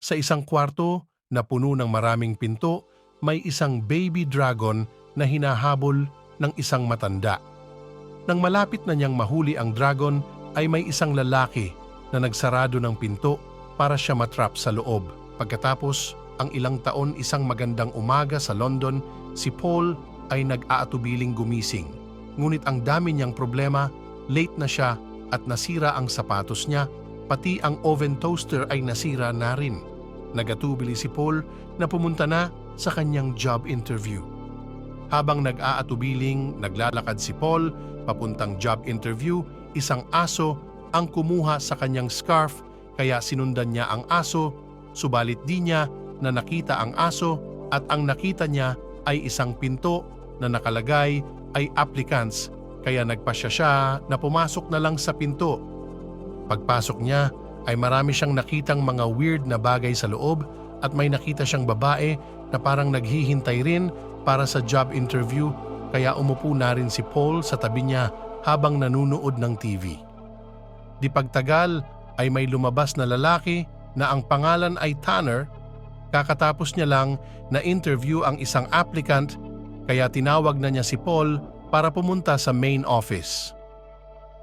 Sa isang kwarto na puno ng maraming pinto, may isang baby dragon na hinahabol ng isang matanda. Nang malapit na niyang mahuli ang dragon, ay may isang lalaki na nagsarado ng pinto para siya matrap sa loob. Pagkatapos, ang ilang taon isang magandang umaga sa London, si Paul ay nag-aatubiling gumising. Ngunit ang dami niyang problema, late na siya at nasira ang sapatos niya, pati ang oven toaster ay nasira na rin. Nagatubili si Paul na pumunta na sa kanyang job interview. Habang nag-aatubiling, naglalakad si Paul papuntang job interview, isang aso ang kumuha sa kanyang scarf kaya sinundan niya ang aso, subalit di niya na nakita ang aso at ang nakita niya ay isang pinto na nakalagay ay applicants kaya nagpasya siya na pumasok na lang sa pinto. Pagpasok niya ay marami siyang nakitang mga weird na bagay sa loob at may nakita siyang babae na parang naghihintay rin para sa job interview kaya umupo na rin si Paul sa tabi niya habang nanunood ng TV. Di pagtagal ay may lumabas na lalaki na ang pangalan ay Tanner. Kakatapos niya lang na interview ang isang applicant kaya tinawag na niya si Paul para pumunta sa main office.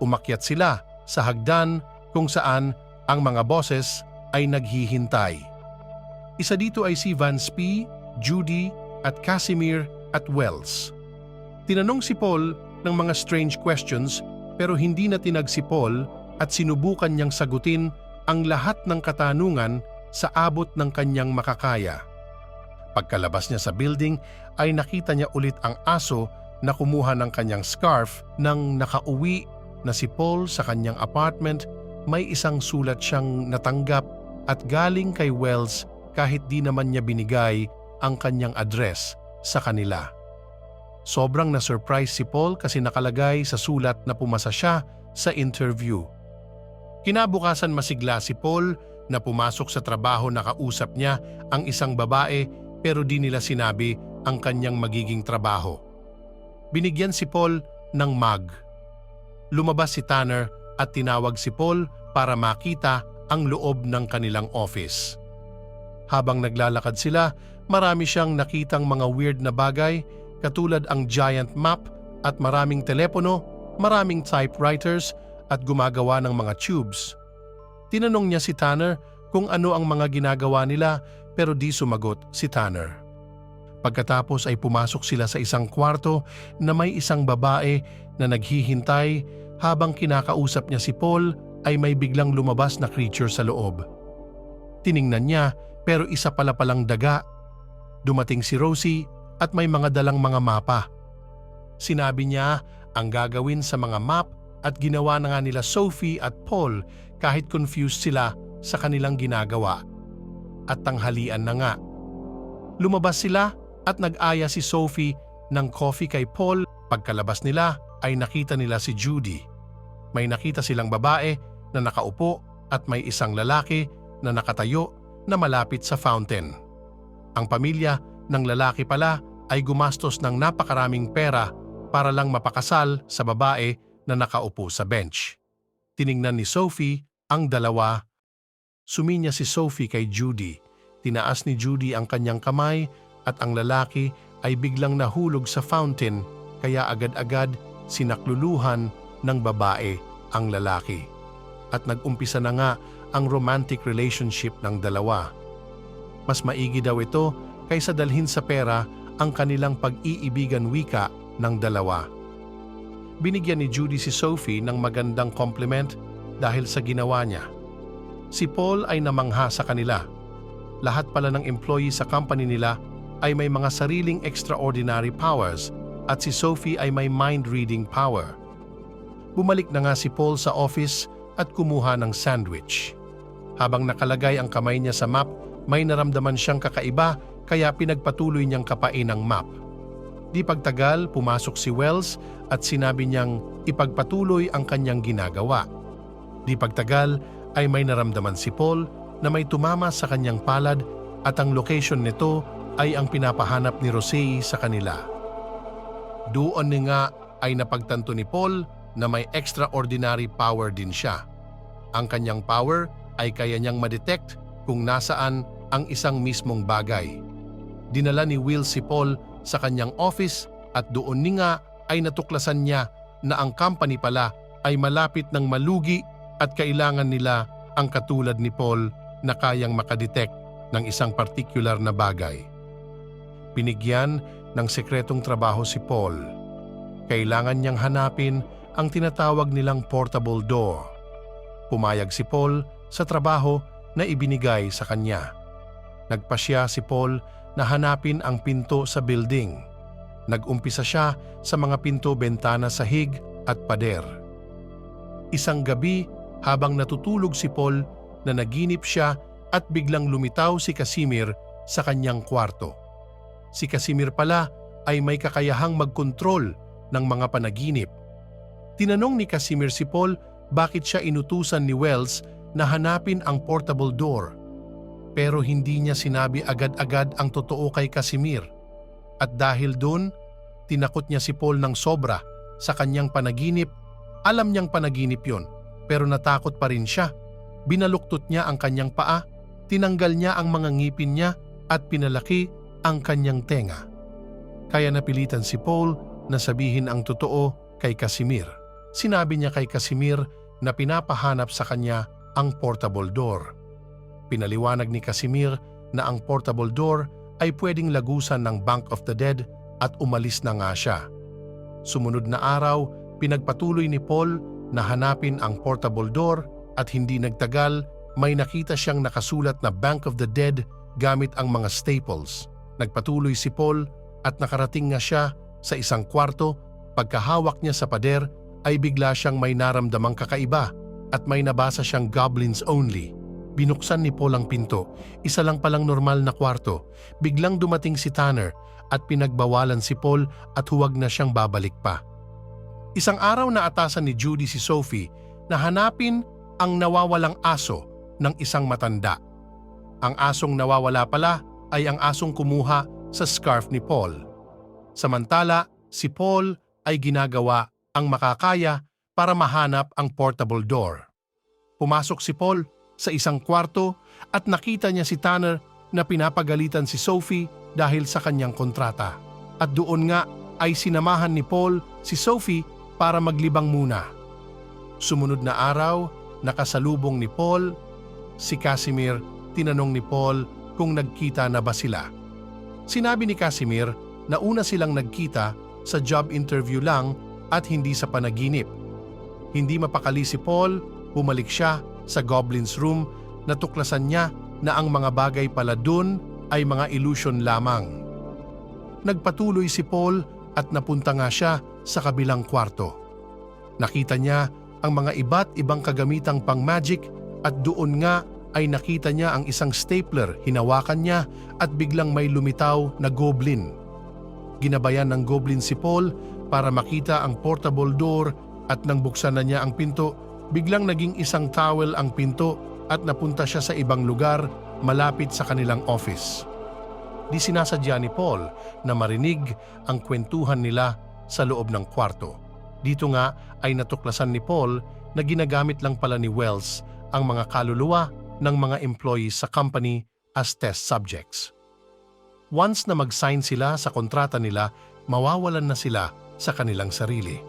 Umakyat sila sa hagdan kung saan ang mga bosses ay naghihintay. Isa dito ay si Van Spee, Judy at Casimir at Wells. Tinanong si Paul ng mga strange questions pero hindi na tinag si Paul at sinubukan niyang sagutin ang lahat ng katanungan sa abot ng kanyang makakaya. Pagkalabas niya sa building ay nakita niya ulit ang aso na kumuha ng kanyang scarf. Nang nakauwi na si Paul sa kanyang apartment, may isang sulat siyang natanggap at galing kay Wells kahit di naman niya binigay ang kanyang address sa kanila. Sobrang na-surprise si Paul kasi nakalagay sa sulat na pumasa siya sa interview. Kinabukasan masigla si Paul na pumasok sa trabaho na kausap niya ang isang babae pero di nila sinabi ang kanyang magiging trabaho. Binigyan si Paul ng mug. Lumabas si Tanner at tinawag si Paul para makita ang loob ng kanilang office. Habang naglalakad sila, marami siyang nakitang mga weird na bagay katulad ang giant map at maraming telepono, maraming typewriters at gumagawa ng mga tubes. Tinanong niya si Tanner kung ano ang mga ginagawa nila pero di sumagot si Tanner. Pagkatapos ay pumasok sila sa isang kwarto na may isang babae na naghihintay. Habang kinakausap niya si Paul ay may biglang lumabas na creature sa loob. Tiningnan niya pero isa pala palang daga. Dumating si Rosie at may mga dalang mga mapa. Sinabi niya ang gagawin sa mga map at ginawa na nga nila Sophie at Paul kahit confused sila sa kanilang ginagawa. At tanghalian na nga. Lumabas sila at nag-aya si Sophie ng coffee kay Paul. Pagkalabas nila ay nakita nila si Judy. May nakita silang babae na nakaupo at may isang lalaki na nakatayo na malapit sa fountain. Ang pamilya ng lalaki pala ay gumastos ng napakaraming pera para lang mapakasal sa babae na nakaupo sa bench. Tiningnan ni Sophie ang dalawa. Suminya si Sophie kay Judy. Tinaas ni Judy ang kanyang kamay at ang lalaki ay biglang nahulog sa fountain kaya agad-agad sinakluluhan ng babae ang lalaki. At nag-umpisa na nga ang romantic relationship ng dalawa. Mas maigi daw ito kaysa dalhin sa pera ang kanilang pag-iibigan wika ng dalawa. Binigyan ni Judy si Sophie ng magandang compliment dahil sa ginawa niya. Si Paul ay namangha sa kanila. Lahat pala ng employee sa company nila ay may mga sariling extraordinary powers at si Sophie ay may mind-reading power. Bumalik na nga si Paul sa office at kumuha ng sandwich. Habang nakalagay ang kamay niya sa map, may naramdaman siyang kakaiba kaya pinagpatuloy niyang kapain ang map. Di pagtagal, pumasok si Wells at sinabi niyang ipagpatuloy ang kanyang ginagawa. Di pagtagal ay may naramdaman si Paul na may tumama sa kanyang palad at ang location nito ay ang pinapahanap ni Rosie sa kanila. Doon nga ay napagtanto ni Paul na may extraordinary power din siya. Ang kanyang power ay kaya niyang ma-detect kung nasaan ang isang mismong bagay. Dinala ni Will si Paul sa kanyang office at doon nga ay natuklasan niya na ang company pala ay malapit ng malugi at kailangan nila ang katulad ni Paul na kayang makadetect ng isang particular na bagay. Binigyan ng sekretong trabaho si Paul. Kailangan niyang hanapin ang tinatawag nilang portable door. Pumayag si Paul sa trabaho na ibinigay sa kanya. Nagpasya si Paul na hanapin ang pinto sa building. Nag-umpisa siya sa mga pinto-bentana sa hig at pader. Isang gabi habang natutulog si Paul na naginip siya at biglang lumitaw si Casimir sa kanyang kwarto. Si Casimir pala ay may kakayahang magkontrol ng mga panaginip. Tinanong ni Casimir si Paul bakit siya inutusan ni Wells na hanapin ang portable door. Pero hindi niya sinabi agad-agad ang totoo kay Casimir. At dahil doon, tinakot niya si Paul ng sobra sa kanyang panaginip. Alam niyang panaginip yon, pero natakot pa rin siya. Binaluktot niya ang kanyang paa, tinanggal niya ang mga ngipin niya at pinalaki ang kanyang tenga. Kaya napilitan si Paul na sabihin ang totoo kay Casimir. Sinabi niya kay Casimir na pinapahanap sa kanya ang portable door. Pinaliwanag ni Casimir na ang portable door ay pwedeng lagusan ng Bank of the Dead at umalis na nga siya. Sumunod na araw, pinagpatuloy ni Paul na hanapin ang portable door at hindi nagtagal, may nakita siyang nakasulat na Bank of the Dead gamit ang mga staples. Nagpatuloy si Paul at nakarating nga siya sa isang kwarto. Pagkahawak niya sa pader ay bigla siyang may naramdamang kakaiba at may nabasa siyang goblins only. Binuksan ni Paul ang pinto. Isa lang palang normal na kwarto. Biglang dumating si Tanner at pinagbawalan si Paul at huwag na siyang babalik pa. Isang araw na atasan ni Judy si Sophie na hanapin ang nawawalang aso ng isang matanda. Ang asong nawawala pala ay ang asong kumuha sa scarf ni Paul. Samantala, si Paul ay ginagawa ang makakaya para mahanap ang portable door. Pumasok si Paul sa isang kwarto at nakita niya si Tanner na pinapagalitan si Sophie dahil sa kanyang kontrata. At doon nga ay sinamahan ni Paul si Sophie para maglibang muna. Sumunod na araw, nakasalubong ni Paul si Casimir. Tinanong ni Paul kung nagkita na ba sila. Sinabi ni Casimir na una silang nagkita sa job interview lang at hindi sa panaginip. Hindi mapakali si Paul, bumalik siya sa Goblin's room. Natuklasan niya na ang mga bagay pala dun ay mga illusion lamang. Nagpatuloy si Paul at napunta nga siya sa kabilang kwarto. Nakita niya ang mga iba't ibang kagamitang pang-magic at doon nga ay nakita niya ang isang stapler. Hinawakan niya at biglang may lumitaw na goblin. Ginabayan ng goblin si Paul para makita ang portable door at nang buksan na niya ang pinto, biglang naging isang towel ang pinto at napunta siya sa ibang lugar malapit sa kanilang office. Di sinasadya ni Paul na marinig ang kwentuhan nila sa loob ng kwarto. Dito nga ay natuklasan ni Paul na ginagamit lang pala ni Wells ang mga kaluluwa ng mga employees sa company as test subjects. Once na mag-sign sila sa kontrata nila, mawawalan na sila sa kanilang sarili.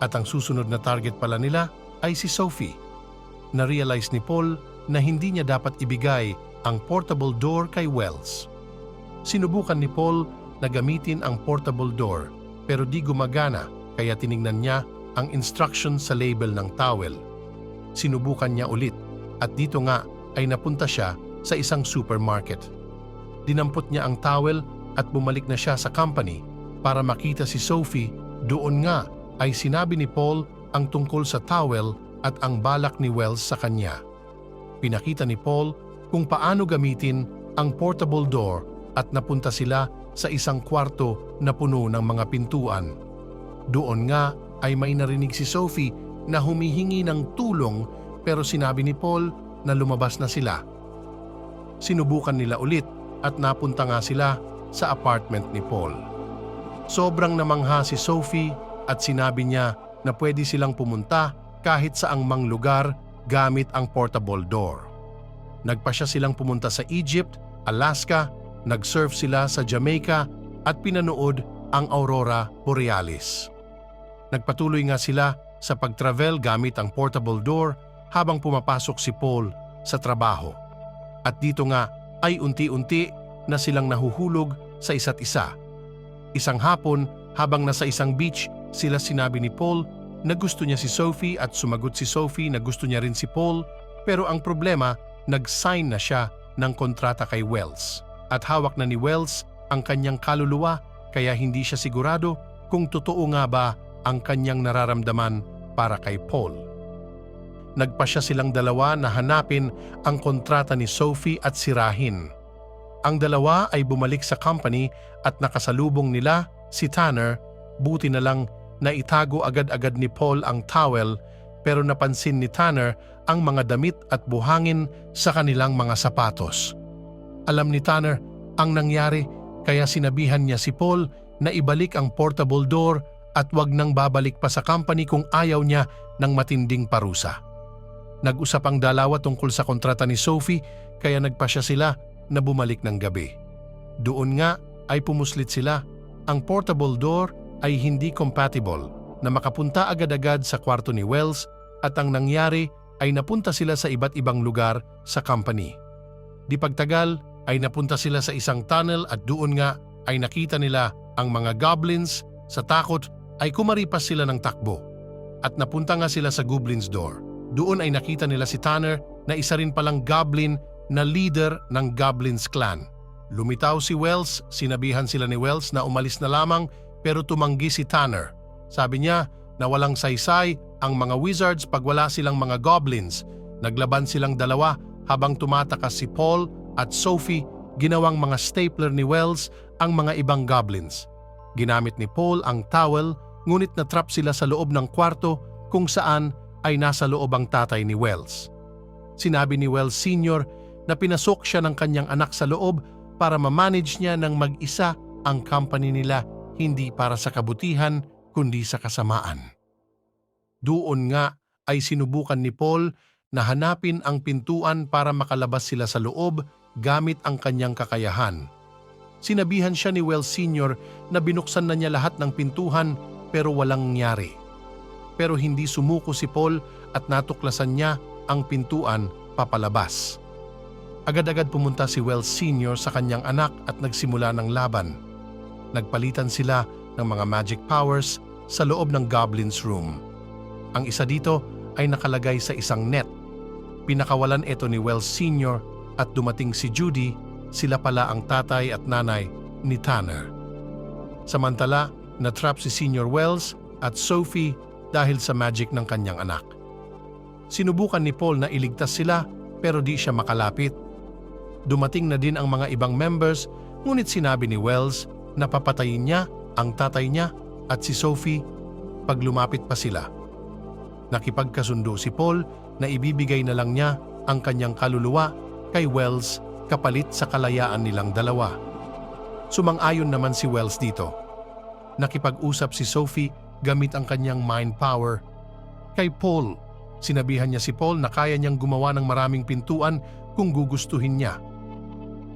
At ang susunod na target pala nila ay si Sophie. Na-realize ni Paul na hindi niya dapat ibigay ang portable door kay Wells. Sinubukan ni Paul na gamitin ang portable door pero di gumagana, kaya tiningnan niya ang instructions sa label ng towel. Sinubukan niya ulit at dito nga ay napunta siya sa isang supermarket. Dinampot niya ang towel at bumalik na siya sa company para makita si Sophie. Doon nga ay sinabi ni Paul ang tungkol sa towel at ang balak ni Wells sa kanya. Pinakita ni Paul kung paano gamitin ang portable door at napunta sila sa isang kwarto na puno ng mga pintuan. Doon nga ay may narinig si Sophie na humihingi ng tulong pero sinabi ni Paul na lumabas na sila. Sinubukan nila ulit at napunta nga sila sa apartment ni Paul. Sobrang namangha si Sophie at sinabi niya na pwede silang pumunta kahit saang mang lugar gamit ang portable door. Nagpasya silang pumunta sa Egypt, Alaska, nag-surf sila sa Jamaica at pinanood ang Aurora Borealis. Nagpatuloy nga sila sa pag-travel gamit ang portable door habang pumapasok si Paul sa trabaho. At dito nga ay unti-unti na silang nahuhulog sa isa't isa. Isang hapon, habang nasa isang beach, sila sinabi ni Paul na gusto niya si Sophie at sumagot si Sophie na gusto niya rin si Paul, pero ang problema, nag-sign na siya ng kontrata kay Wells. At hawak na ni Wells ang kanyang kaluluwa kaya hindi siya sigurado kung totoo nga ba ang kanyang nararamdaman para kay Paul. Nagpasya silang dalawa na hanapin ang kontrata ni Sophie at sirahin. Ang dalawa ay bumalik sa company at nakasalubong nila si Tanner. Buti na lang na itago agad-agad ni Paul ang towel, pero napansin ni Tanner ang mga damit at buhangin sa kanilang mga sapatos. Alam ni Tanner ang nangyari kaya sinabihan niya si Paul na ibalik ang portable door at wag nang babalik pa sa company kung ayaw niya ng matinding parusa. Nag-usap ang dalawa tungkol sa kontrata ni Sophie kaya nagpasya sila na bumalik ng gabi. Doon nga ay pumuslit sila. Ang portable door ay hindi compatible na makapunta agad-agad sa kwarto ni Wells at ang nangyari ay napunta sila sa iba't ibang lugar sa company. Di pagtagal ay napunta sila sa isang tunnel at doon nga ay nakita nila ang mga goblins. Sa takot ay kumaripas sila ng takbo at napunta nga sila sa Goblin's Door. Doon ay nakita nila si Tanner na isa rin palang goblin na leader ng Goblin's clan. Lumitaw si Wells, sinabihan sila ni Wells na umalis na lamang pero tumanggi si Tanner. Sabi niya na walang saysay ang mga wizards pag wala silang mga goblins. Naglaban silang dalawa habang tumatakas si Paul at Sophie. Ginawang mga stapler ni Wells ang mga ibang goblins. Ginamit ni Paul ang towel ngunit natrap sila sa loob ng kwarto kung saan ay nasa loob ang tatay ni Wells. Sinabi ni Wells Sr. na pinasok siya ng kanyang anak sa loob para ma-manage niya ng mag-isa ang company nila, hindi para sa kabutihan kundi sa kasamaan. Doon nga ay sinubukan ni Paul na hanapin ang pintuan para makalabas sila sa loob gamit ang kanyang kakayahan. Sinabihan siya ni Wells Sr. na binuksan na niya lahat ng pintuhan pero walang nangyari. Pero hindi sumuko si Paul at natuklasan niya ang pintuan papalabas. Agad-agad pumunta si Wells Sr. sa kanyang anak at nagsimula ng laban. Nagpalitan sila ng mga magic powers sa loob ng Goblin's Room. Ang isa dito ay nakalagay sa isang net. Pinakawalan ito ni Wells Sr. at dumating si Judy, sila pala ang tatay at nanay ni Tanner. Samantala, natrap si Senior Wells at Sophie dahil sa magic ng kanyang anak. Sinubukan ni Paul na iligtas sila pero di siya makalapit. Dumating na din ang mga ibang members ngunit sinabi ni Wells na papatayin niya ang tatay niya at si Sophie pag lumapit pa sila. Nakipagkasundo si Paul na ibibigay na lang niya ang kanyang kaluluwa kay Wells kapalit sa kalayaan nilang dalawa. Sumang-ayon naman si Wells dito. Nakipag-usap si Sophie gamit ang kanyang mind power. Kay Paul, sinabihan niya si Paul na kaya niyang gumawa ng maraming pintuan kung gugustuhin niya.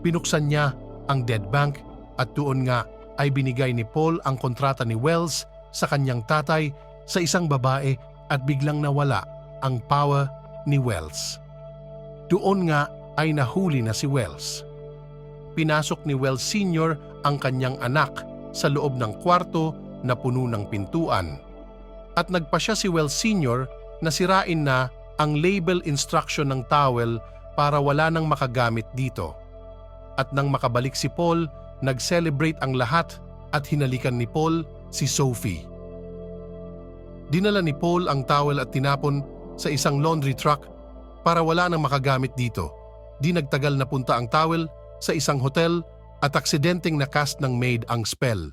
Binuksan niya ang dead bank at doon nga ay binigay ni Paul ang kontrata ni Wells sa kanyang tatay sa isang babae at biglang nawala ang power ni Wells. Doon nga ay nahuli na si Wells. Pinasok ni Wells Sr. ang kanyang anak sa loob ng kwarto na puno ng pintuan. At nagpasya si Wells Sr. na sirain na ang label instruction ng towel para wala nang makagamit dito. At nang makabalik si Paul, nag-celebrate ang lahat at hinalikan ni Paul si Sophie. Dinala ni Paul ang towel at tinapon sa isang laundry truck para wala nang makagamit dito. Di nagtagal na punta ang towel sa isang hotel at aksidenteng nakast ng maid ang spell.